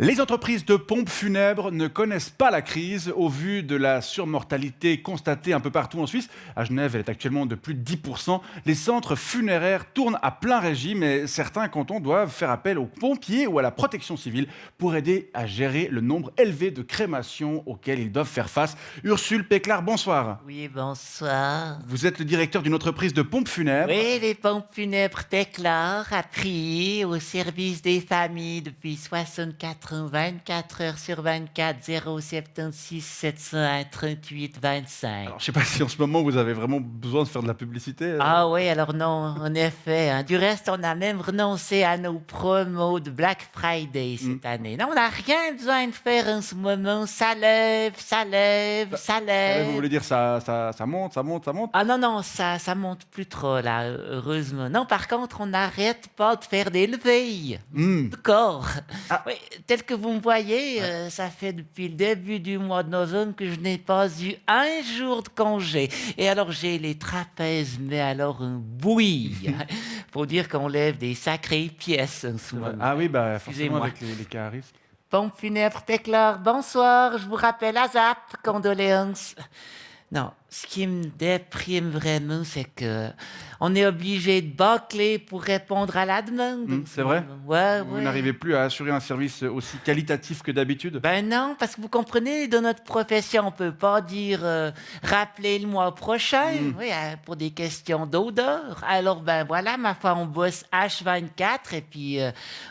Les entreprises de pompes funèbres ne connaissent pas la crise au vu de la surmortalité constatée un peu partout en Suisse. À Genève, elle est actuellement de plus de 10%. Les centres funéraires tournent à plein régime et certains cantons doivent faire appel aux pompiers ou à la protection civile pour aider à gérer le nombre élevé de crémations auxquelles ils doivent faire face. Ursule Péclar, bonsoir. Oui, bonsoir. Vous êtes le directeur d'une entreprise de pompes funèbres. Oui, les pompes funèbres Péclar a prié au service des familles depuis 64 ans, 24 heures sur 24, 076 701 38 25. Alors, je ne sais pas si en ce moment vous avez vraiment besoin de faire de la publicité. Ah oui, alors non, en effet. Hein. Du reste, on a même renoncé à nos promos de Black Friday cette année. Non, on n'a rien besoin de faire en ce moment. Ça lève, ça lève, ça Vous lève. voulez dire ça monte, ça monte, ça monte. Ah non, non, ça monte plus trop, là, heureusement. Non, par contre, on n'arrête pas de faire des levées de corps. Ah. Oui, tel que vous me voyez, ça fait depuis le début du mois de novembre que je n'ai pas eu un jour de congé. Et alors, j'ai les trapèzes, mais alors un bouilli. Faut dire qu'on lève des sacrées pièces en ce moment. Ah oui, bah forcément Excusez-moi. avec les cas à risque. Pompe funèbre Péclar, bonsoir, je vous rappelle ASAP, condoléances. Non, ce qui me déprime vraiment, c'est que on est obligé de bâcler pour répondre à la demande. C'est vrai? Ouais, Vous ouais. n'arrivez plus à assurer un service aussi qualitatif que d'habitude? Ben non, parce que vous comprenez, dans notre profession, on peut pas dire rappelez le mois prochain, oui, pour des questions d'odeur. Alors ben voilà, ma foi, on bosse H24 et puis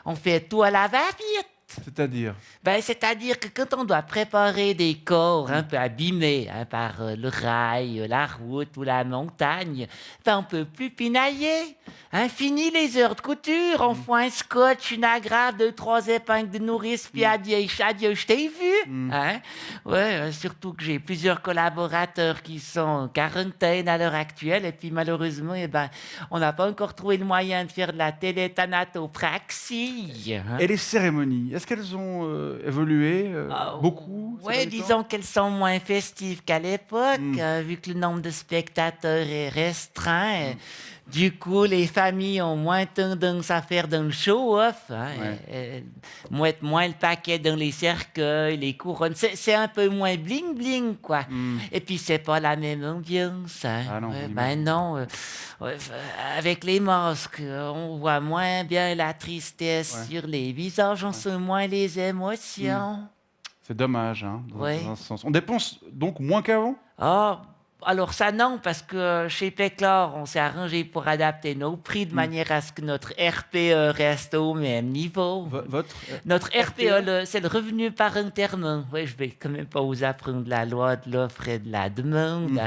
on fait tout à la va-vite. C'est-à-dire? Ben, c'est-à-dire que quand on doit préparer des corps un peu abîmés par le rail, la route ou la montagne, ben, on peut plus pinailler. Hein, fini les heures de couture, on fout un scotch, une agrafe, 2, 3 épingles de nourrice, puis adieu, adieu, je t'ai vu. Hein? Ouais, surtout que j'ai plusieurs collaborateurs qui sont en quarantaine à l'heure actuelle, et puis malheureusement, eh ben, on n'a pas encore trouvé le moyen de faire de la téléthanatopraxie. Hein? Et les cérémonies, est-ce qu'elles ont évolué beaucoup? Oui, disons qu'elles sont moins festives qu'à l'époque, vu que le nombre de spectateurs est restreint. Du coup, les familles ont moins tendance à faire dans le show-off, hein, mettre moins le paquet dans les cercueils, les couronnes. C'est un peu moins bling-bling, quoi. Et puis, c'est pas la même ambiance. Hein. Ah non, Ouais, on ben non. Avec les masques, on voit moins bien la tristesse sur les visages, on sent moins les émotions. C'est dommage, hein, Ouais. dans un sens. On dépense donc moins qu'avant? Ah, alors ça non, parce que chez Péclar, on s'est arrangé pour adapter nos prix de manière à ce que notre RPE reste au même niveau. Votre Notre RPE, c'est le revenu par internement. Oui, je vais quand même pas vous apprendre la loi de l'offre et de la demande.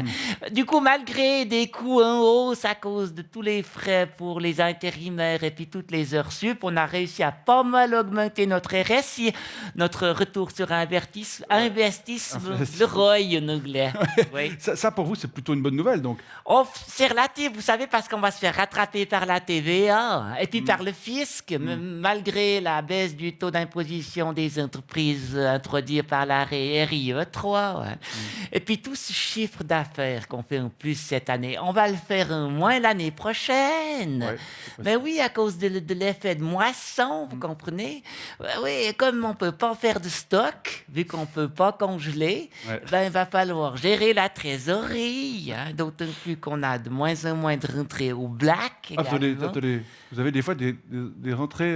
Du coup, malgré des coûts en hausse à cause de tous les frais pour les intérimaires et puis toutes les heures sup, on a réussi à pas mal augmenter notre RSI, notre retour sur investissement, le ROI en anglais. Oui. Ça, pour vous, c'est plutôt une bonne nouvelle, donc. Oh, c'est relatif, vous savez, parce qu'on va se faire rattraper par la TVA et puis par le fisc, malgré la baisse du taux d'imposition des entreprises introduite par la RIE 3. Ouais. Et puis tout ce chiffre d'affaires qu'on fait en plus cette année, on va le faire en moins l'année prochaine. Ouais, Ben oui, à cause de l'effet de moisson, vous comprenez? Oui, et comme on peut pas faire de stock, vu qu'on peut pas congeler, ben il va falloir gérer la trésorerie, hein, d'autant plus qu'on a de moins en moins de rentrées au black. Attendez, également. attendez. Vous avez des fois des rentrées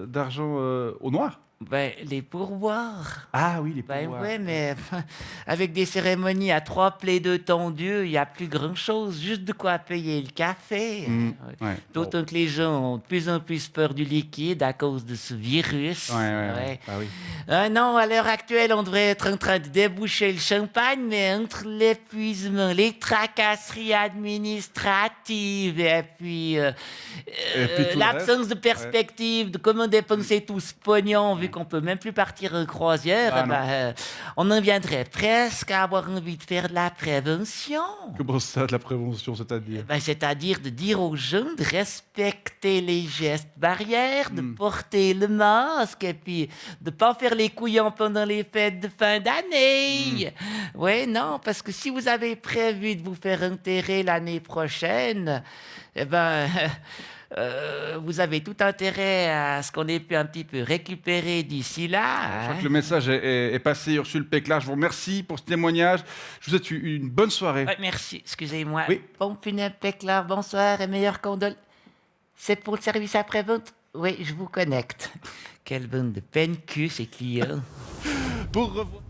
d'argent au noir? Ben, les pourboires. Ah oui, les Ben pourboires. ouais, mais avec des cérémonies à 3 plaies tendus, il n'y a plus grand-chose, juste de quoi payer le café. Ouais. D'autant que les gens ont de plus en plus peur du liquide à cause de ce virus. Ouais. Ah oui. Non, à l'heure actuelle, on devrait être en train de déboucher le champagne, mais entre l'épuisement, les tracasseries administratives et puis, puis tout le l'absence de perspective de comment dépenser tout ce pognon, vu qu'on peut même plus partir en croisière, Ah, non. on en viendrait presque à avoir envie de faire de la prévention. Comment ça, de la prévention, c'est-à-dire? Ben, c'est-à-dire de dire aux gens de respecter les gestes barrières, de porter le masque et puis de pas faire les couillons pendant les fêtes de fin d'année. Oui, non, parce que si vous avez prévu de vous faire enterrer l'année prochaine, eh ben, vous avez tout intérêt à ce qu'on ait pu un petit peu récupérer d'ici là. Je crois Hein. que le message est passé, Ursule Péclard. Je vous remercie pour ce témoignage. Je vous souhaite une bonne soirée. Ouais, merci, excusez-moi. Oui. Bon funèbre Péclard, bonsoir et meilleures condoles. C'est pour le service après-vente? Oui, je vous connecte. Quelle bande de peine cul, ces clients. Pour revoir.